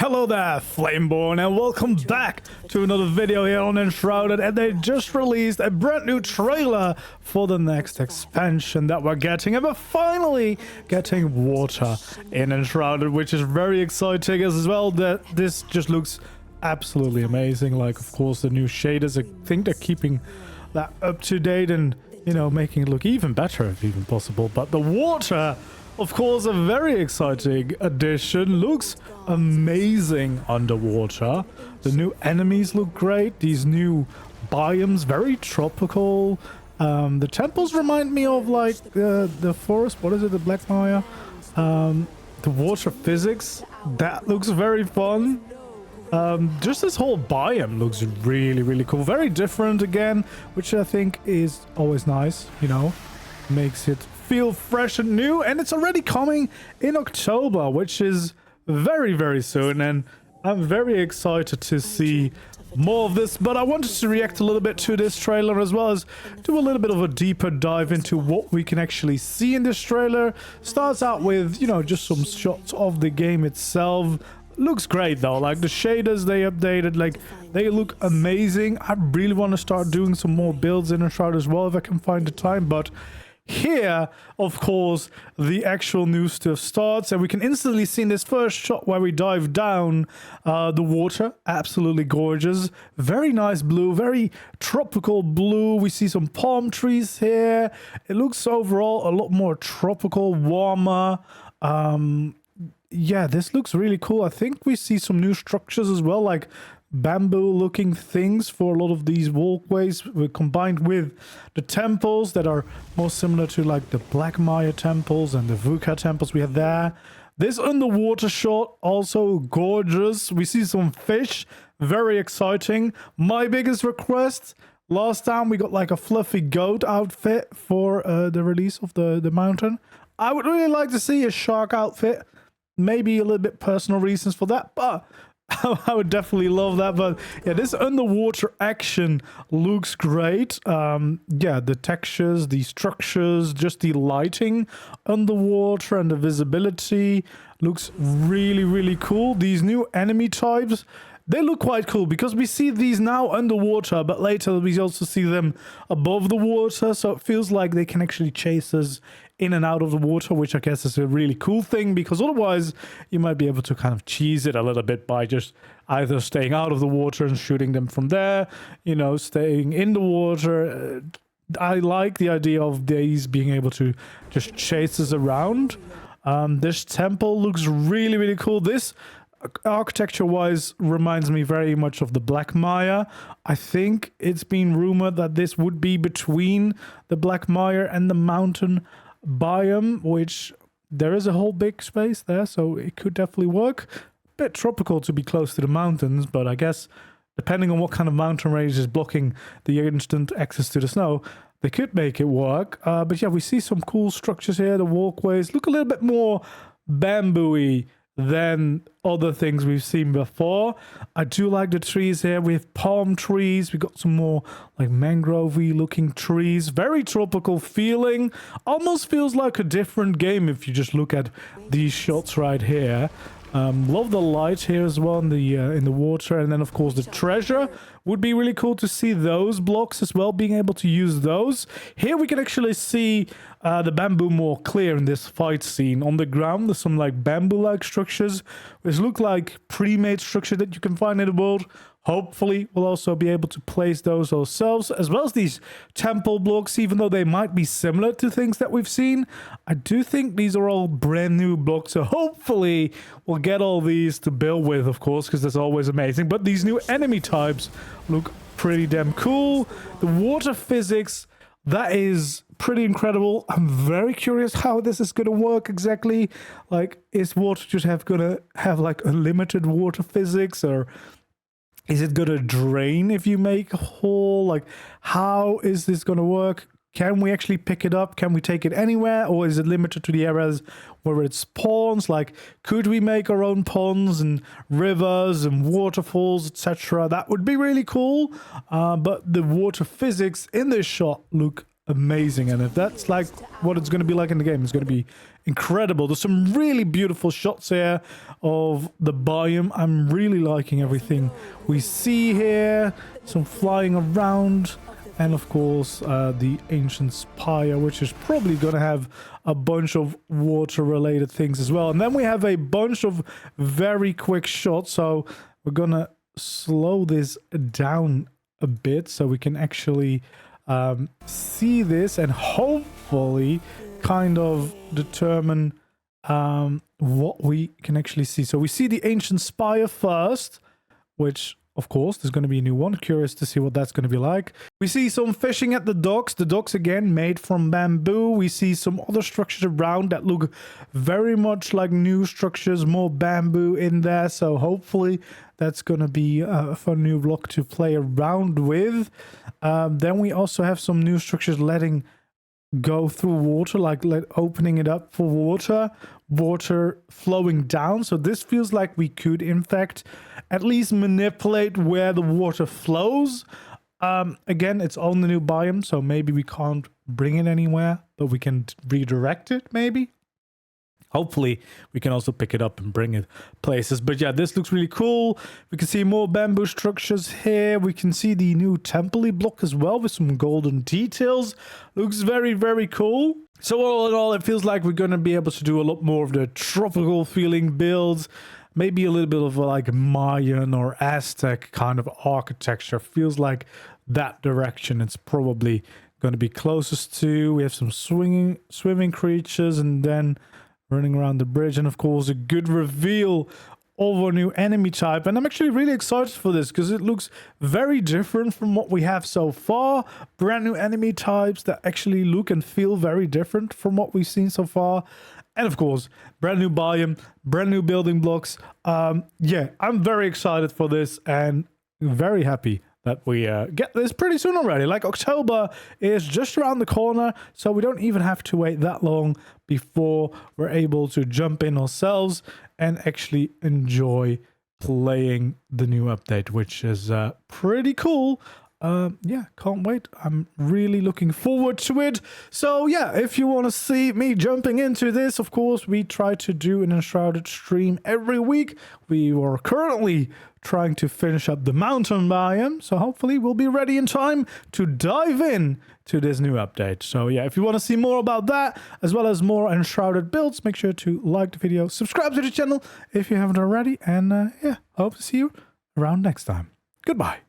Hello there, Flameborn, and welcome back to another video here on Enshrouded. And they just released a brand new trailer for the next expansion that we're getting, and we're finally getting water in Enshrouded, which is very exciting as well. That this just looks absolutely amazing. Like, of course, the new shaders, I think they're keeping that up to date and, you know, making it look even better if even possible. But the water, of course, a very exciting addition. Looks amazing underwater. The new enemies look great. These new biomes, very tropical. The temples remind me of like the forest. What is it? The Black Maya. The water physics. That looks very fun. Just this whole biome looks really cool. Very different again, which I think is always nice. You know, makes it feel fresh and new, and it's already coming in October, which is very soon, and I'm very excited to see more of this. But I wanted to react a little bit to this trailer, as well as do a little bit of a deeper dive into what we can actually see in this trailer. Starts out with, you know, just some shots of the game itself. Looks great though, like the shaders they updated, like they look amazing. I really want to start doing some more builds in Enshrouded as well if I can find the time. But here, of course, the actual new stuff starts, and we can instantly see in this first shot where we dive down the water. Absolutely gorgeous. Very nice blue, very tropical blue. We see some palm trees here. It looks overall a lot more tropical, warmer. Yeah, this looks really cool. I think we see some new structures as well, like bamboo looking things for a lot of these walkways, combined with the temples that are more similar to like the Black Maya temples and the VUCA temples we have there. This underwater shot, also gorgeous. We see some fish, very exciting. My biggest request, last time we got like a fluffy goat outfit for the release of the mountain. I would really like to see a shark outfit. Maybe a little bit personal reasons for that, but I would definitely love that. But yeah, this underwater action looks great. Yeah, the textures, the structures, just the lighting underwater and the visibility looks really cool. These new enemy types, they look quite cool because we see these now underwater, but later we also see them above the water, so it feels like they can actually chase us in and out of the water, which I guess is a really cool thing, because otherwise you might be able to kind of cheese it a little bit by just either staying out of the water and shooting them from there, you know, staying in the water. I like the idea of these being able to just chase us around. This temple looks really cool. This architecture-wise reminds me very much of the Black Maya. I think it's been rumored that this would be between the Black Maya and the mountain biome, which there is a whole big space there, so it could definitely work. A bit tropical to be close to the mountains, but I guess depending on what kind of mountain range is blocking the instant access to the snow, they could make it work. But yeah, we see some cool structures here. The walkways look a little bit more bamboo-y than other things we've seen before. I do like the trees here. We have palm trees. We got some more like mangrove-y looking trees. Very tropical feeling. Almost feels like a different game if you just look at these shots right here. Love the light here as well in the water, and then of course the treasure would be really cool to see those blocks as well, being able to use those. Here we can actually see the bamboo more clear in this fight scene. On the ground there's some like bamboo-like structures which look like pre-made structure that you can find in the world. Hopefully we'll also be able to place those ourselves, as well as these temple blocks. Even though they might be similar to things that we've seen, I do think these are all brand new blocks, so hopefully we'll get all these to build with, of course, because that's always amazing. But these new enemy types look pretty damn cool. The water physics, that is pretty incredible. I'm very curious how this is going to work exactly. Like, is water just gonna have like unlimited water physics, or is it going to drain if you make a hole? Like, how is this going to work? Can we actually pick it up? Can we take it anywhere? Or is it limited to the areas where it spawns? Like, could we make our own ponds and rivers and waterfalls, etc.? That would be really cool. But the water physics in this shot look amazing. And if that's like what it's going to be like in the game, it's going to be incredible. There's some really beautiful shots here of the biome. I'm really liking everything we see here. Some flying around. And of course, the ancient spire, which is probably going to have a bunch of water-related things as well. And then we have a bunch of very quick shots. So we're going to slow this down a bit so we can actually see this and hopefully kind of determine what we can actually see. So we see the ancient spire first, which... Of course, there's going to be a new one. Curious to see what that's going to be like. We see some fishing at the docks. The docks, again, made from bamboo. We see some other structures around that look very much like new structures. More bamboo in there. So hopefully that's going to be a fun new block to play around with. Then we also have some new structures letting go through water, like opening it up for water flowing down. So this feels like we could in fact at least manipulate where the water flows. Again, it's on the new biome, so maybe we can't bring it anywhere, but we can redirect it maybe. Hopefully, we can also pick it up and bring it places. But yeah, this looks really cool. We can see more bamboo structures here. We can see the new temple block as well with some golden details. Looks very, very cool. So all in all, it feels like we're going to be able to do a lot more of the tropical feeling builds. Maybe a little bit of like Mayan or Aztec kind of architecture. Feels like that direction it's probably going to be closest to. We have some swimming creatures and then... running around the bridge, and of course a good reveal of our new enemy type. And I'm actually really excited for this because it looks very different from what we have so far. Brand new enemy types that actually look and feel very different from what we've seen so far. And of course, brand new biome, brand new building blocks. Yeah, I'm very excited for this and very happy that we get this pretty soon already. Like, October is just around the corner, so we don't even have to wait that long before we're able to jump in ourselves and actually enjoy playing the new update, which is pretty cool. Yeah, can't wait. I'm really looking forward to it. So yeah, if you want to see me jumping into this, of course, we try to do an Enshrouded stream every week. We are currently trying to finish up the mountain biome, so hopefully we'll be ready in time to dive in to this new update. So yeah, if you want to see more about that, as well as more Enshrouded builds, make sure to like the video, subscribe to the channel if you haven't already, and yeah, I hope to see you around next time. Goodbye.